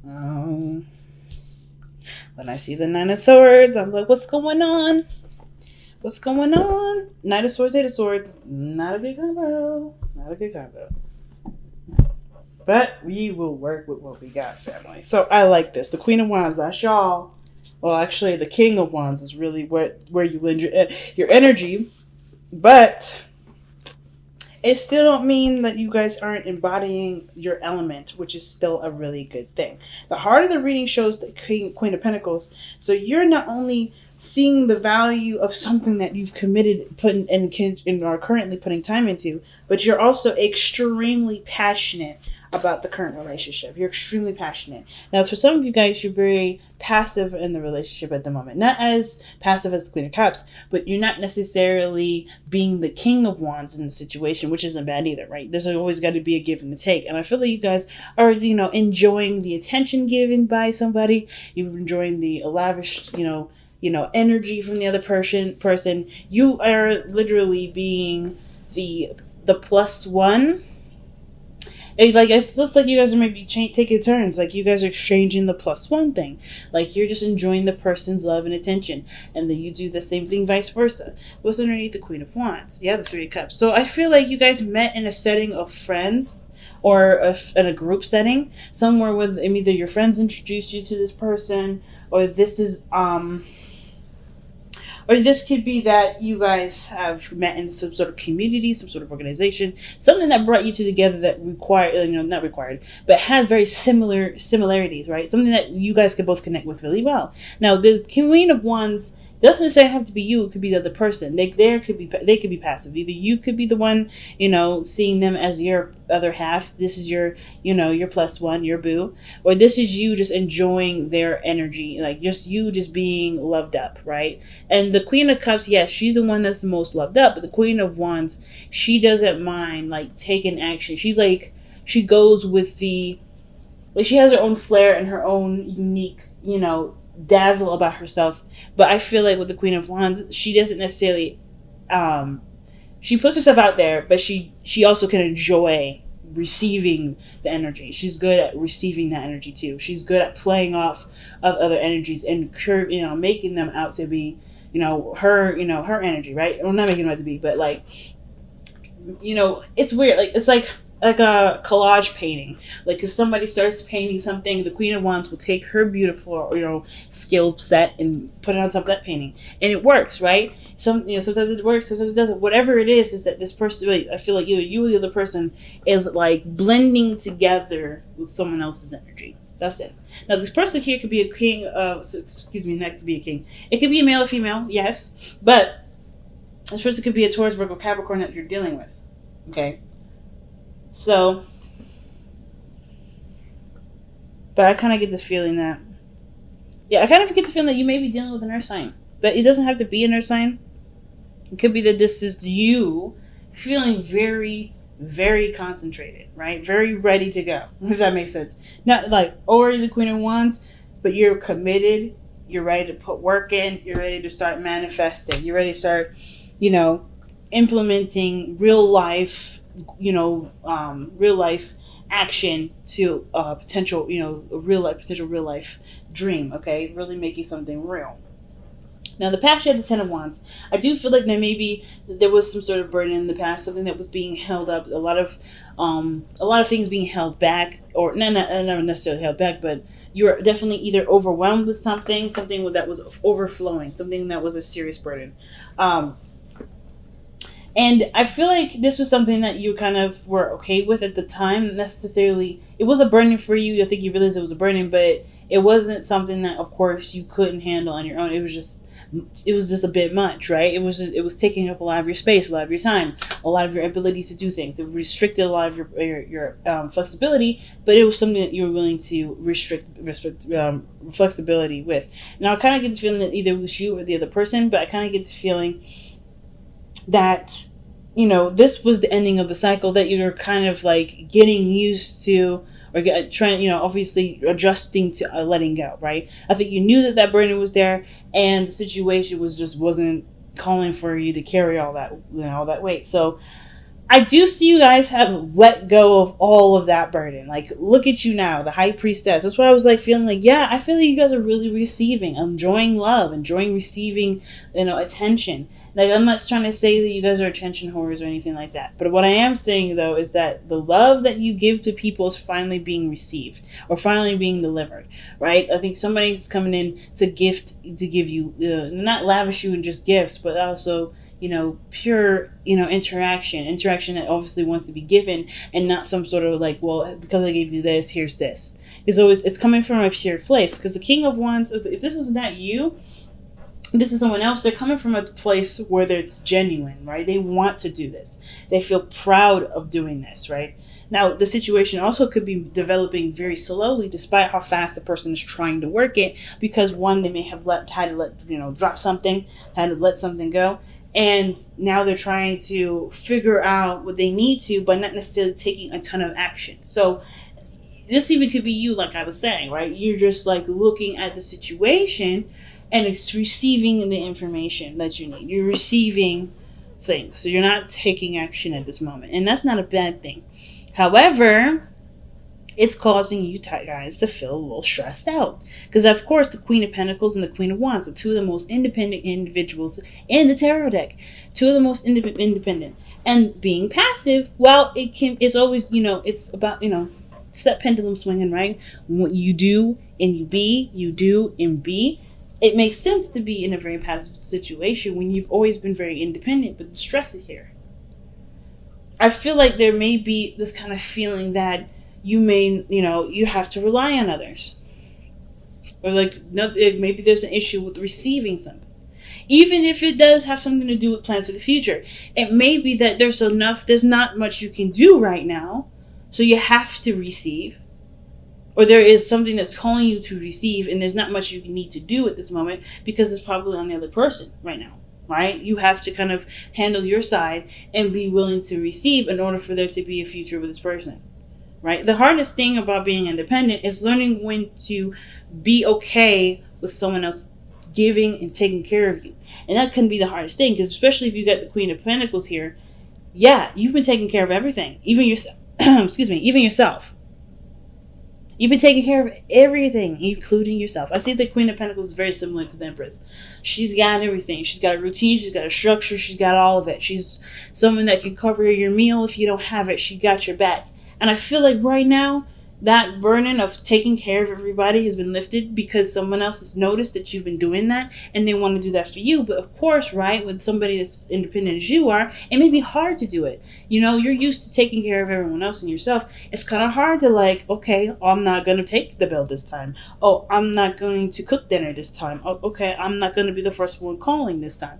Um, when I see the Nine of Swords, I'm like, what's going on? What's going on? Knight of Swords, Eight of Swords. Not a good combo. Not a good combo. But we will work with what we got, family. So I like this. The Queen of Wands, that's y'all. Well, actually, the King of Wands is really where you lend your energy. But it still don't mean that you guys aren't embodying your element, which is still a really good thing. The heart of the reading shows the Queen of Pentacles. So you're not only seeing the value of something that you've committed, and are currently putting time into, but you're also extremely passionate about the current relationship. You're extremely passionate. Now, for some of you guys, you're very passive in the relationship at the moment. Not as passive as the Queen of Cups, but you're not necessarily being the King of Wands in the situation, which isn't bad either, right? There's always got to be a give and a take. And I feel like you guys are, enjoying the attention given by somebody. You're enjoying the lavish, energy from the other person. You are literally being the plus one. It looks like you guys are maybe taking turns. Like you guys are exchanging the plus one thing. Like you're just enjoying the person's love and attention. And then you do the same thing vice versa. What's underneath the Queen of Wands? Yeah, the Three of Cups. So I feel like you guys met in a setting of friends, or in a group setting. Somewhere with either your friends introduced you to this person, or this is or this could be that you guys have met in some sort of community, some sort of organization, something that brought you two together that not required, but had very similarities, right? Something that you guys could both connect with really well. Now, the Queen of Wands doesn't necessarily have to be you. It could be the other person. They could be passive. Either you could be the one, seeing them as your other half. This is your plus one, your boo, or this is you just enjoying their energy, like just being loved up, right? And the Queen of Cups, yes, she's the one that's the most loved up, but the Queen of Wands, she doesn't mind like taking action. She's like, she goes with the, like she has her own flair and her own unique, dazzle about herself. But I feel like with the Queen of Wands, she doesn't necessarily she puts herself out there, but she also can enjoy receiving the energy. She's good at receiving that energy too. She's good at playing off of other energies and making them out to be her energy, right? Well, not making them out to be, but like it's weird. Like it's like a collage painting. Like if somebody starts painting something, the Queen of Wands will take her beautiful, skill set and put it on top of that painting, and it works, right? Sometimes it works, sometimes it doesn't. Whatever it is that this person, really, I feel like either you or the other person is like blending together with someone else's energy. That's it. Now this person here could be a king. That could be a king. It could be a male or female, yes, but this person could be a Taurus, Virgo, Capricorn that you're dealing with. Okay. So, but I kind of get the feeling that, I kind of get the feeling that you may be dealing with an earth sign, but it doesn't have to be an earth sign. It could be that this is you feeling very, very concentrated, right? Very ready to go, if that makes sense. Not like, you're the Queen of Wands, but you're committed, you're ready to put work in, you're ready to start manifesting, you're ready to start, implementing real life action to a potential, potential real life dream. Okay, really making something real. Now, the past, you had the Ten of Wands. I do feel like there was some sort of burden in the past, something that was being held up. A lot of things being held back, or not necessarily held back, but you're definitely either overwhelmed with something that was overflowing, something that was a serious burden. And I feel like this was something that you kind of were okay with at the time. Necessarily, it was a burden for you. I think you realized it was a burden, but it wasn't something that, of course, you couldn't handle on your own. It was just a bit much, right? It was taking up a lot of your space, a lot of your time, a lot of your abilities to do things. It restricted a lot of your flexibility, but it was something that you were willing to restrict flexibility with. Now, I kind of get this feeling that either it was you or the other person, but I kind of get this feeling that this was the ending of the cycle that you're kind of like getting used to, or trying, obviously adjusting to letting go, right? I think you knew that burden was there, and the situation wasn't calling for you to carry all that weight. So I do see you guys have let go of all of that burden. Like, look at you now, the high priestess. That's why I was like feeling like, yeah, I feel like you guys are really receiving, enjoying love, enjoying receiving, attention. Like, I'm not trying to say that you guys are attention whores or anything like that. But what I am saying though is that the love that you give to people is finally being received or finally being delivered, right? I think somebody's coming in to give you, not lavish you in just gifts, but also pure, interaction that obviously wants to be given, and not some sort of like, well, because I gave you this, here's this. It's coming from a pure place, because the King of Wands, if this is not you, this is someone else, they're coming from a place where it's genuine, right? They want to do this. They feel proud of doing this, right? Now, the situation also could be developing very slowly, despite how fast the person is trying to work it, because one, they may have had to let drop something, had to let something go, and now they're trying to figure out what they need to, but not necessarily taking a ton of action. So this even could be you, like I was saying, right? You're just like looking at the situation and it's receiving the information that you need. You're receiving things. So you're not taking action at this moment. And that's not a bad thing. However, it's causing you guys to feel a little stressed out. Because, of course, the Queen of Pentacles and the Queen of Wands are two of the most independent individuals in the tarot deck. Two of the most independent. And being passive, well, it's always, it's about, it's that pendulum swinging, right? What you do and you be, you do and be. It makes sense to be in a very passive situation when you've always been very independent, but the stress is here. I feel like there may be this kind of feeling that you may, you have to rely on others. Or like, maybe there's an issue with receiving something. Even if it does have something to do with plans for the future. It may be that there's not much you can do right now, so you have to receive. Or there is something that's calling you to receive, and there's not much you need to do at this moment because it's probably on the other person right now, right? You have to kind of handle your side and be willing to receive in order for there to be a future with this person, right? The hardest thing about being independent is learning when to be okay with someone else giving and taking care of you. And that can be the hardest thing, because especially if you got the Queen of Pentacles here, yeah, you've been taking care of everything, even yourself. Even yourself. You've been taking care of everything, including yourself. I see the Queen of Pentacles is very similar to the Empress. She's got everything. She's got a routine. She's got a structure. She's got all of it. She's someone that can cover your meal if you don't have it. She got your back. And I feel like right now, that burden of taking care of everybody has been lifted because someone else has noticed that you've been doing that and they want to do that for you. But of course, right, with somebody as independent as you are, it may be hard to do it. You're used to taking care of everyone else and yourself. It's kind of hard to okay, I'm not going to take the bill this time. Oh, I'm not going to cook dinner this time. Oh, okay, I'm not going to be the first one calling this time.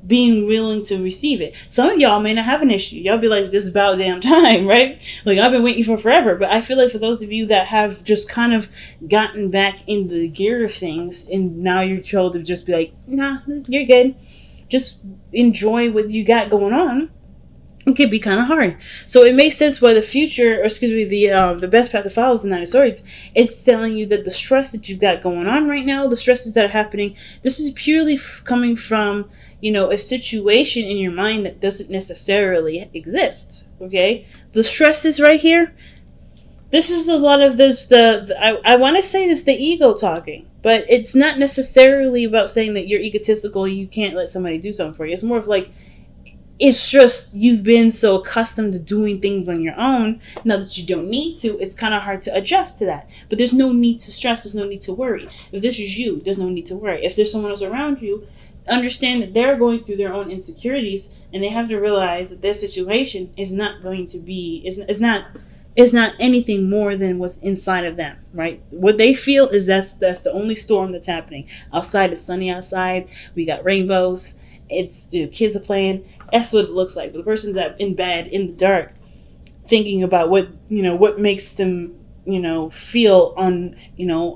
Being willing to receive it. Some of y'all may not have an issue. Y'all be like, this is about damn time, right? Like, I've been waiting for forever. But I feel like for those of you that have just kind of gotten back in the gear of things, and now you're told to just be like, nah, you're good. Just enjoy what you got going on. It can be kind of hard. So it makes sense why the future, or excuse me, the best path to follow is the Nine of Swords. It's telling you that the stress that you've got going on right now, the stresses that are happening, this is purely coming from, a situation in your mind that doesn't necessarily exist. Okay? The stress is right here. This is a lot of this, I want to say this, the ego talking. But it's not necessarily about saying that you're egotistical and you can't let somebody do something for you. It's more of like, it's just you've been so accustomed to doing things on your own. Now that you don't need to, it's kind of hard to adjust to that. But there's no need to stress. There's no need to worry. If this is you, there's no need to worry. If there's someone else around you, understand that they're going through their own insecurities, and they have to realize that their situation is not going to be, is not anything more than what's inside of them, right? What they feel is that's the only storm that's happening. Outside, it's sunny outside. We got rainbows. It's kids are playing. That's what it looks like. But the person's in bed in the dark, thinking about what makes them feel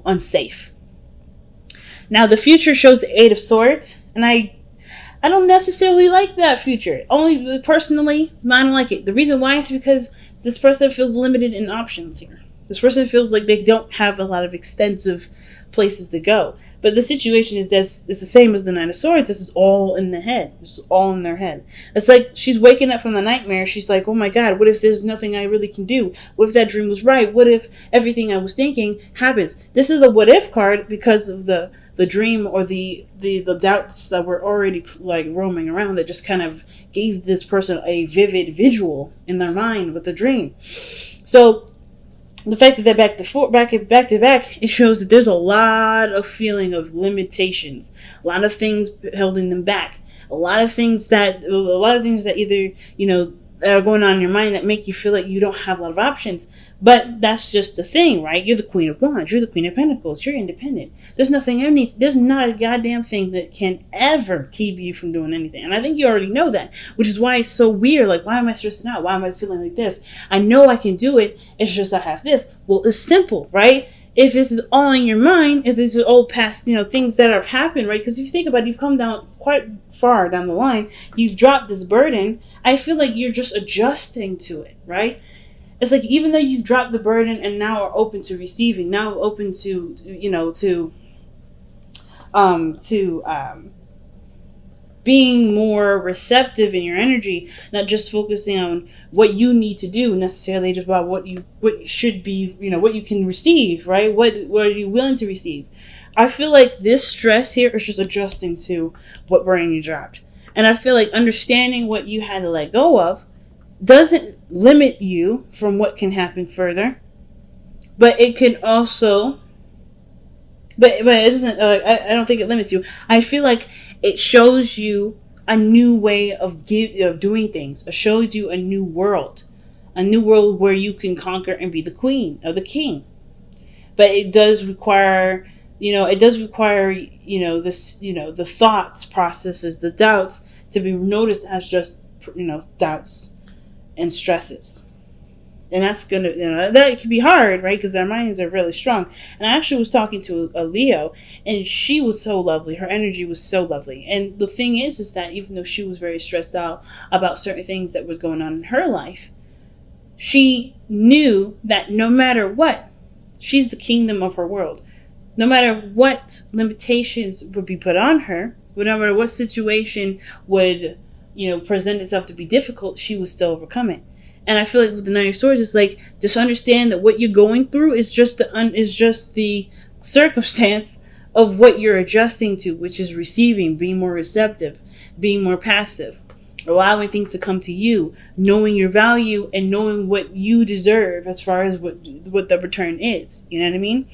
unsafe. Now the future shows the Eight of Swords, and I don't necessarily like that future. Only personally, I don't like it. The reason why is because this person feels limited in options here. This person feels like they don't have a lot of extensive places to go. But the situation is this, it's the same as the Nine of Swords. This is all in the head. This is all in their head. It's like she's waking up from the nightmare. She's like, oh my God, what if there's nothing I really can do? What if that dream was right? What if everything I was thinking happens? This is a what if card because of the dream or the doubts that were already like roaming around that just kind of gave this person a vivid visual in their mind with the dream. So the fact that they're back to back, it shows that there's a lot of feeling of limitations, a lot of things holding them back, a lot of things that either, you know, are going on in your mind that make you feel like you don't have a lot of options. But that's just the thing, right? You're the Queen of Wands. You're the Queen of Pentacles. You're independent. There's not a goddamn thing that can ever keep you from doing anything. And I think you already know that, which is why it's so weird. Like, why am I stressing out? Why am I feeling like this? I know I can do it. It's just I have this. Well, it's simple, right? If this is all in your mind, if this is all past, you know, things that have happened, right? Because if you think about it, you've come down quite far down the line. You've dropped this burden. I feel like you're just adjusting to it, right? It's like, even though you've dropped the burden and now are open to receiving, now open to, you know, to being more receptive in your energy, not just focusing on what you need to do necessarily, just about what should be, you know, what you can receive, right? What are you willing to receive? I feel like this stress here is just adjusting to what burden you dropped. And I feel like understanding what you had to let go of doesn't limit you from what can happen further, but it can also, but it doesn't. I don't think it limits you. I feel like it shows you a new way of doing things. It shows you a new world where you can conquer and be the queen or the king. But it does require, this, the thoughts, processes, the doubts to be noticed as just, doubts and stresses. And that's gonna, that can be hard, right? Because their minds are really strong. And I actually was talking to a Leo, and she was so lovely. Her energy was so lovely. And the thing is that even though she was very stressed out about certain things that was going on in her life, she knew that no matter what, she's the kingdom of her world. No matter what limitations would be put on her, no matter what situation would, present itself to be difficult, she would still overcome it. And I feel like with the Nine of Swords, it's like, just understand that what you're going through is just the circumstance of what you're adjusting to, which is receiving, being more receptive, being more passive, allowing things to come to you, knowing your value and knowing what you deserve as far as what the return is. You know what I mean?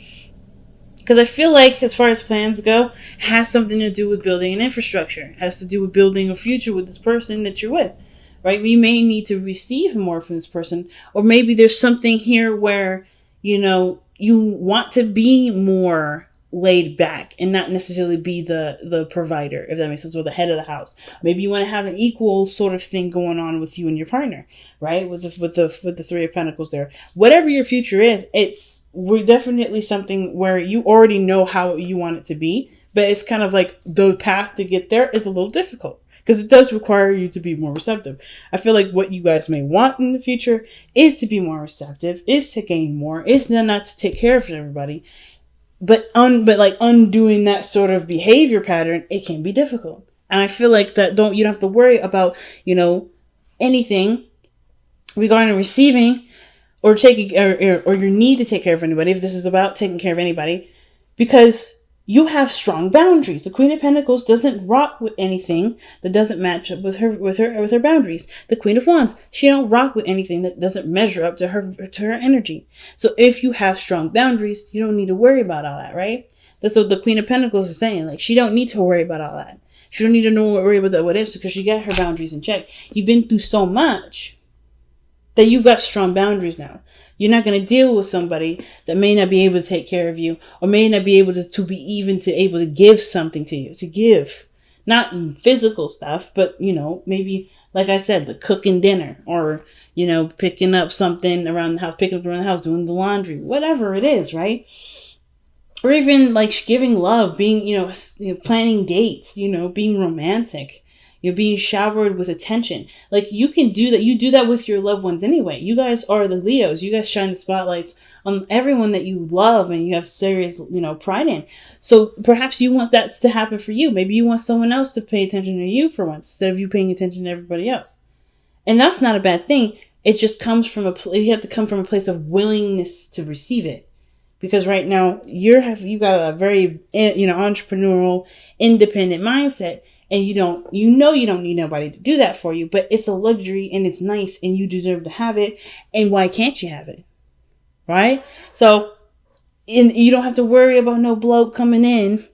Because I feel like, as far as plans go, it has something to do with building an infrastructure. It has to do with building a future with this person that you're with. Right? We may need to receive more from this person. Or maybe there's something here where, you want to be more laid back and not necessarily be the provider, if that makes sense, or the head of the house. Maybe you want to have an equal sort of thing going on with you and your partner, right? With the Three of Pentacles there. Whatever your future is, we're definitely something where you already know how you want it to be, but it's kind of like the path to get there is a little difficult. Because it does require you to be more receptive. I feel like what you guys may want in the future is to be more receptive, is to gain more, is not to take care of everybody. But undoing that sort of behavior pattern, it can be difficult. And I feel like that you don't have to worry about, anything regarding receiving or taking or your need to take care of anybody, if this is about taking care of anybody, because you have strong boundaries. The Queen of Pentacles doesn't rock with anything that doesn't match up with her boundaries. The Queen of Wands, she don't rock with anything that doesn't measure up to her energy. So if you have strong boundaries, you don't need to worry about all that, right? That's what the Queen of Pentacles is saying. Like, she don't need to worry about all that. She don't need to worry about what is, because she got her boundaries in check. You've been through so much that you've got strong boundaries now. You're not going to deal with somebody that may not be able to take care of you, or may not be able to able to give something to you, to give. Not physical stuff, but, maybe, like I said, the cooking dinner, or, picking up something around the house, doing the laundry, whatever it is, right? Or even like giving love, being, planning dates, being romantic, You're being showered with attention. Like, you can do that. You do that with your loved ones anyway. You guys are the Leos. You guys shine the spotlights on everyone that you love and you have serious, pride in. So perhaps you want that to happen for you. Maybe you want someone else to pay attention to you for once instead of you paying attention to everybody else. And that's not a bad thing. It just comes from you have to come from a place of willingness to receive it. Because right now you got a very, entrepreneurial, independent mindset, and you don't need nobody to do that for you, but it's a luxury and it's nice and you deserve to have it. And why can't you have it? Right? So, you don't have to worry about no bloke coming in,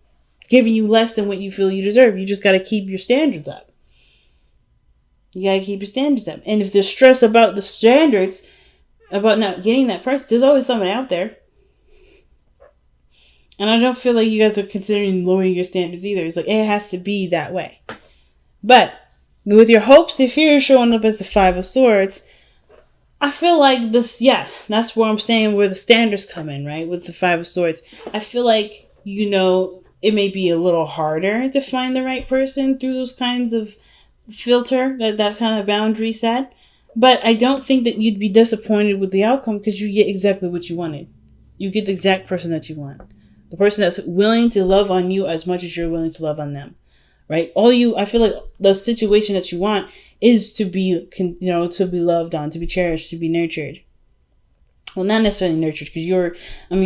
giving you less than what you feel you deserve. You just got to keep your standards up. You got to keep your standards up. And if there's stress about the standards, about not getting that person, there's always somebody out there. And I don't feel like you guys are considering lowering your standards either. It's like, it has to be that way. But with your hopes and fears showing up as the Five of Swords, I feel like this, that's where I'm saying where the standards come in, right? With the Five of Swords. I feel like, it may be a little harder to find the right person through those kinds of filter, that kind of boundary set. But I don't think that you'd be disappointed with the outcome because you get exactly what you wanted. You get the exact person that you want. The person that's willing to love on you as much as you're willing to love on them, right? I feel like the situation that you want is to be, to be loved on, to be cherished, to be nurtured. Well, not necessarily nurtured, because I'm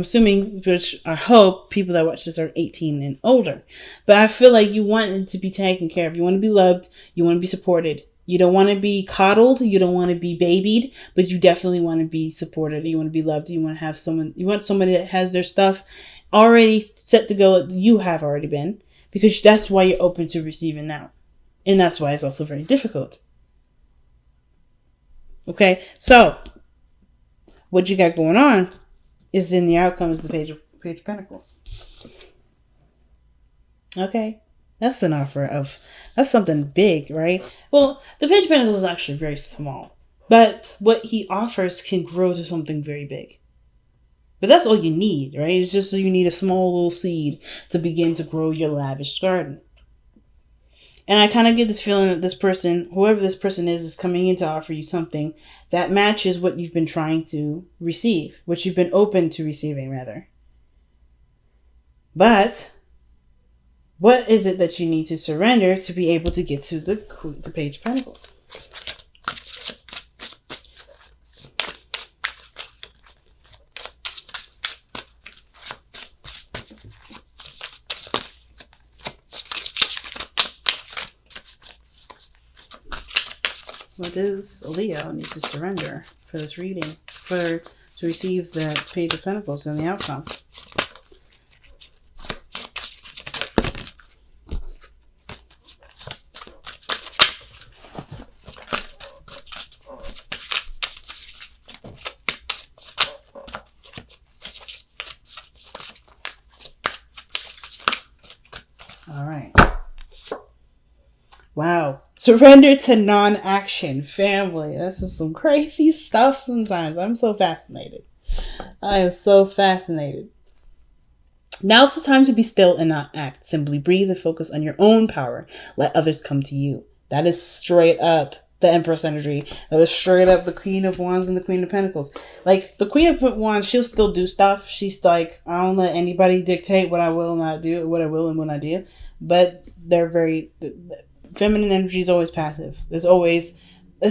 assuming, which I hope people that watch this are 18 and older. But I feel like you want it to be taken care of. You want to be loved. You want to be supported. You don't want to be coddled. You don't want to be babied, but you definitely want to be supported. You want to be loved. You want to have you want somebody that has their stuff already set to go. You have already been, because that's why you're open to receiving now. And that's why it's also very difficult. Okay. So what you got going on is in the outcome is the Page of Pentacles. Okay. That's an offer that's something big, right? Well, the Page of Pentacles is actually very small, but what he offers can grow to something very big. But that's all you need, right? It's just so you need a small little seed to begin to grow your lavish garden. And I kind of get this feeling that this person, whoever this person is coming in to offer you something that matches what you've been trying to receive, what you've been open to receiving, rather. But what is it that you need to surrender to be able to get to the Page of Pentacles? What does a Leo need to surrender for this reading, to receive the Page of Pentacles and the outcome? All right. Wow. Surrender to non-action, family. This is some crazy stuff sometimes. I'm so fascinated. I am so fascinated. Now's the time to be still and not act. Simply breathe and focus on your own power. Let others come to you. That is straight up the Empress energy. That is straight up the Queen of Wands and the Queen of Pentacles. Like, the Queen of Wands, she'll still do stuff. She's like, I don't let anybody dictate what I will not do, what I will and what I do. But they're very... Feminine energy is always passive. There's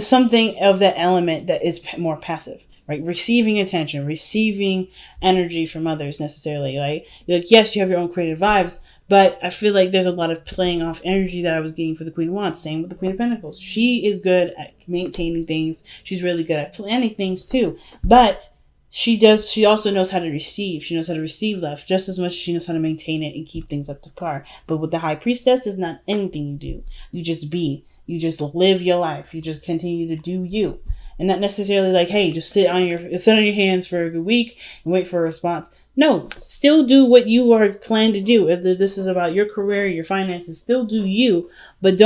something of that element that is more passive, right? Receiving attention, receiving energy from others necessarily. Like yes, you have your own creative vibes, but I feel like there's a lot of playing off energy that I was getting for the Queen of Wands. Same with the Queen of Pentacles. She is good at maintaining things. She's really good at planning things too. But she also knows how to receive. She knows how to receive love just as much as she knows how to maintain it and keep things up to par. But with the High Priestess, it's not anything you do. You just be. You just live your life. You just continue to do you. And not necessarily like, hey, just sit on your hands for a good week and wait for a response. No, still do what you are planned to do. Whether this is about your career, your finances, still do you, but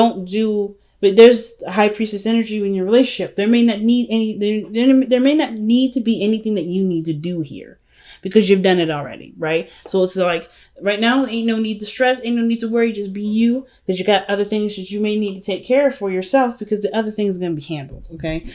but there's a High Priestess energy in your relationship. There may not need to be anything that you need to do here. because you've done it already, right? So it's like right now, ain't no need to stress, ain't no need to worry. Just be you, because you got other things that you may need to take care of for yourself, because the other things are gonna be handled. Okay.